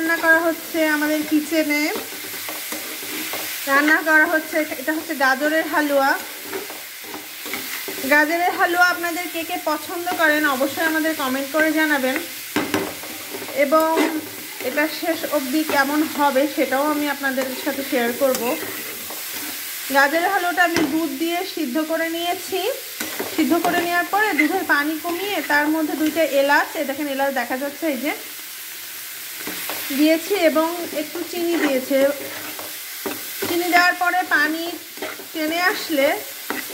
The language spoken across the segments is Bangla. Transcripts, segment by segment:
রান্না করা হচ্ছে আমাদের কিচেনে। রান্না করা হচ্ছে, এটা হচ্ছে গাজরের হালুয়া। গাজরের হালুয়া আপনাদের কে কে পছন্দ করেন অবশ্যই আমাদের কমেন্ট করে জানাবেন, এবং এটা শেষ অবধি কেমন হবে সেটাও আমি আপনাদের সাথে শেয়ার করব। গাজরের হালুয়াটা আমি দুধ দিয়ে সিদ্ধ করে নিয়েছি। সিদ্ধ করে নেওয়ার পরে দুধের পানি কমিয়ে তার মধ্যে 2টা এলাচ, দেখেন এলাচ দেখা যাচ্ছে, এই যে দিয়েছি, এবং একটু চিনি দিয়েছে। চিনি দেওয়ার পরে পানি টেনে আসলে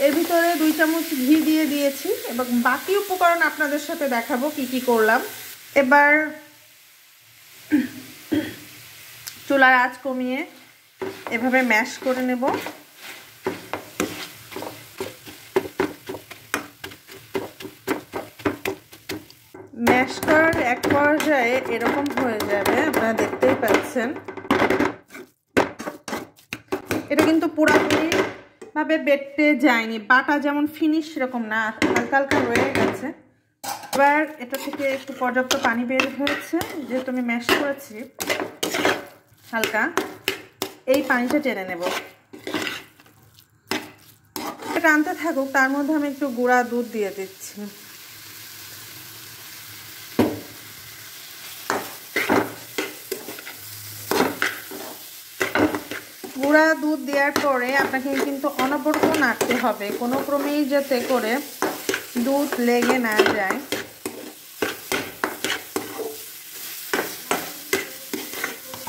এর ভিতরে 2 চামচ ঘি দিয়ে দিয়েছি, এবং বাকি উপকরণ আপনাদের সাথে দেখাবো কি কি করলাম। এবার চুলার আঁচ কমিয়ে এভাবে ম্যাশ করে নেব। ম্যাশ করার এক পর্যায়ে এরকম হয়ে যাবে, আপনারা দেখতেই পাচ্ছেন। এটা কিন্তু পুরোপুরি ভাবে বেটে যায়নি, বাটা যেমন ফিনিশ সেরকম না, হালকা হালকা রয়ে গেছে। এবার এটা থেকে একটু পর্যাপ্ত পানি বের হয়েছে, যেহেতু আমি ম্যাশ করেছি হালকা, এই পানিটা টেনে নেব। এটা টানতে থাকুক, তার মধ্যে আমি একটু গুঁড়া দুধ দিয়ে দিচ্ছি। গুঁড়া দুধ দেওয়ার পরে আপনাকে কিন্তু অনবরত নাড়তে হবে, কোনো ক্রমেই যাতে করে দুধ লেগে না যায়।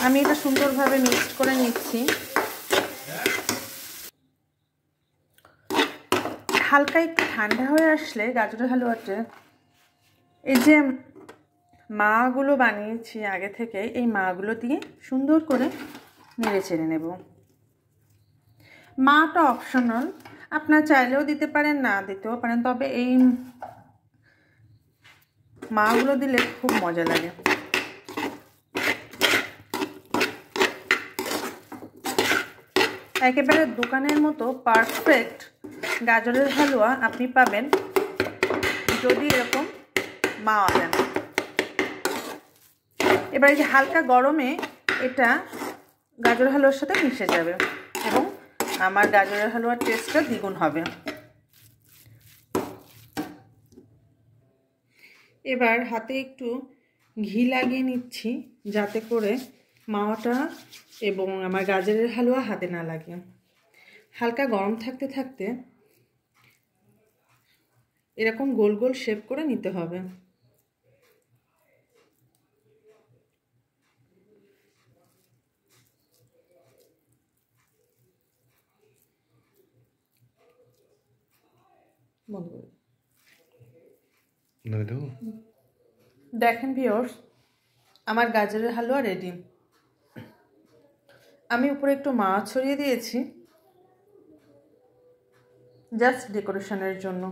আমি এটা সুন্দরভাবে মিক্সড করে নিচ্ছি। হালকা একটু ঠান্ডা হয়ে আসলে গাজরের হালুয়াতে এই যে মাগুলো বানিয়েছি আগে থেকে, এই মাগুলো দিয়ে সুন্দর করে নেড়ে চেড়ে নেব। মাটা অপশনাল, আপনার চাইলেও দিতে পারেন, না দিতেও পারেন, তবে এই মাগুলো দিলে খুব মজা লাগে। একেবারে দোকানের মতো পারফেক্ট গাজরের হালুয়া আপনি পাবেন যদি এরকম মাওয়া দেন। এবার এই যে হালকা গরমে এটা গাজরের হালুয়ার সাথে মিশে যাবে, এবং আমার গাজরের হালুয়ার টেস্টটা দ্বিগুণ হবে। এবার হাতে একটু ঘি লাগিয়ে নিচ্ছি, যাতে করে মাওয়াটা এবং আমার গাজরের হালুয়া হাতে না লাগে। হালকা গরম থাকতে থাকতে এরকম গোল গোল শেপ করে নিতে হবে। দেখেন ভিউয়ার্স, আমার গাজরের হালুয়া রেডি। আমি উপরে একটু মাওয়া ছড়িয়ে দিয়েছি জাস্ট ডেকোরেশনের জন্য।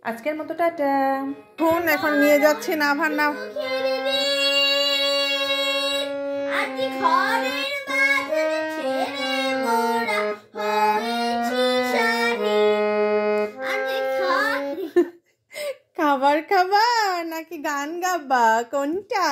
আজকের মতো টাটা। এখন নিয়ে যাচ্ছি নাভার নাম। খাবার খাবা নাকি গান গাবা, কোনটা?